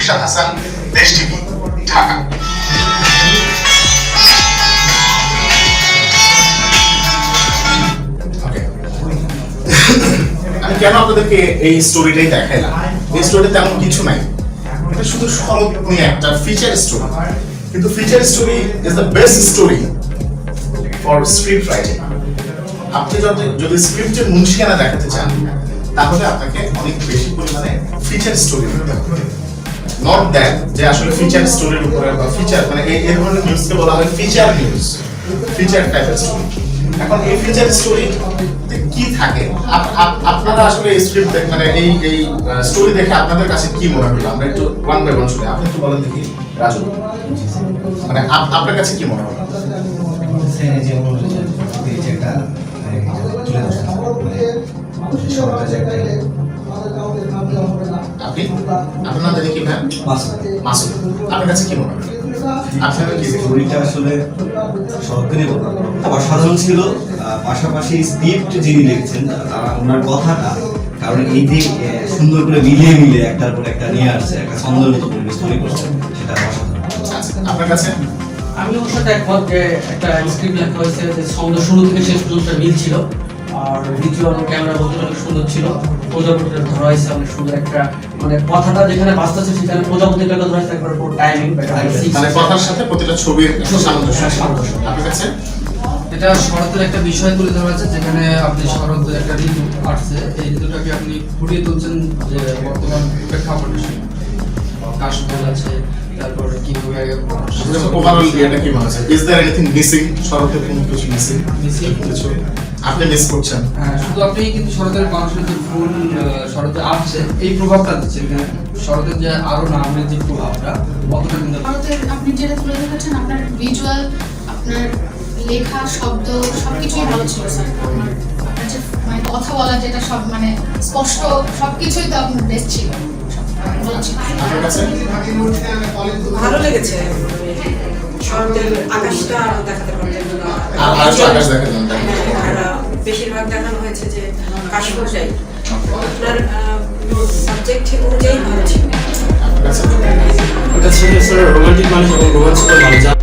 ইরশাদ হাসান, দেশ টিভি, ঢাকা। আমি কেন আপনাদেরকে এই স্টোরিটাই দেখাইলাম? এই স্টোরিতে তেমন কিছু নাই, এটা শুধু শরৎ নিয়ে একটা ফিচার স্টোরি, কিন্তু feature story is the best story for script writing. আপনি যদি স্ক্রিপ্টের মুন্সিয়ানা দেখাতে চান তাহলে আপনাকে অনেক বেশি পরিমাণে ফিচার স্টোরি দিতে হবে। নট দ্যাট যে আসলে ফিচার স্টোরির উপরে বা ফিচার মানে এই ধরনের নিউজকে বলা হয় ফিচার নিউজ, ফিচার টাইপের স্টোরি। এখন এই ফিচার স্টোরি কি থাকে, আপনারা আসলে এই স্ক্রিপ্ট মানে এই স্টোরি দেখে আপনাদের কাছে কি মনে হলো? আমরা একটু ওয়ান বাই ওয়ান শুনি। আপনি একটু বলেন দেখি রাজু, মানে আপনার কাছে কি মনে হলো? আপনি আপনার দেখে কি ভাই মাসুদ, আপনার কাছে কি মনে হলো? আপনার কি স্টোরিটা আসলে সরকারি অসাধারণ ছিল, পাশাপাশি স্ক্রিপ্ট যিনি লিখছেন ওনার কথাটা, কারণ এই যে সুন্দর করে মিলিয়ে একটার পর একটা নিয়ে আসছে, একটা ছন্দের মতো পরিবেশ তৈরি করছে, সেটা অসাধারণ। আপনার কাছে? আমি ওর সাথে একমত যে একটা স্ক্রিপ্ট লেখা হয়েছে যে ছন্দ শুরু থেকে শেষ পর্যন্ত মিল ছিল, আর ভিজুয়াল ক্যামেরা বলতে অনেক সুন্দর ছিল। প্রজাপতিটা ধরা হয়েছে অনেক সুন্দর, একটা মানে কথাটা যেখানে বাঁচতেছে সেখানে প্রজাপতিটা ধরা হয়েছে একবার পুরো টাইমিং, মানে কথার সাথে প্রতিটা ছবির সামঞ্জস্য। আপনার কাছে? এটা শরতের একটা বিষয় তুলে ধরা আছে, যেখানে আপনি শরতের একটা ঋতু আসছে, এই ঋতুটাকে আপনি ফুটিয়ে তুলছেন যে বর্তমান প্রেক্ষাপটে কাশফুল আছে, তারপর কিভাবে ওভারঅল এটা কি মনে হচ্ছে? Is there anything missing? শরতের কোনো কিছু মিসিং কিছু আপনি মিস করছেন? হ্যাঁ, শুধু আপনি কিন্তু শরতের মানুষের যে ফুল শরতে আসছে এই প্রভাবটা দিচ্ছে, শরতের যে আরো নামের যে প্রভাবটা কতটা কিন্তু শরতের আপনি যেটা তুলে ধরেছেন, আপনার ভিজুয়াল, আপনার লেখা, শব্দ সবকিছুই ভালো ছিল স্যার। আপনার যে মানে কথা বলা যেটা সব মানে স্পষ্ট সবকিছুই তো আপনার বেস্ট ছিল, ভালো ছিল। আপনার কাছে? ভালো লেগেছে, শরতের আকাশটা আরো দেখাতে পারতেন, আর আকাশ দেখালেন? আর বেশিরভাগ দেখানো হয়েছে যে কাশফুলটাই আপনার সাবজেক্ট অনুযায়ী ভালো ছিল। আপনার কাছে? এটা ছিল স্যার রোমান্টিক মানুষ এবং রোমান্স ভালো।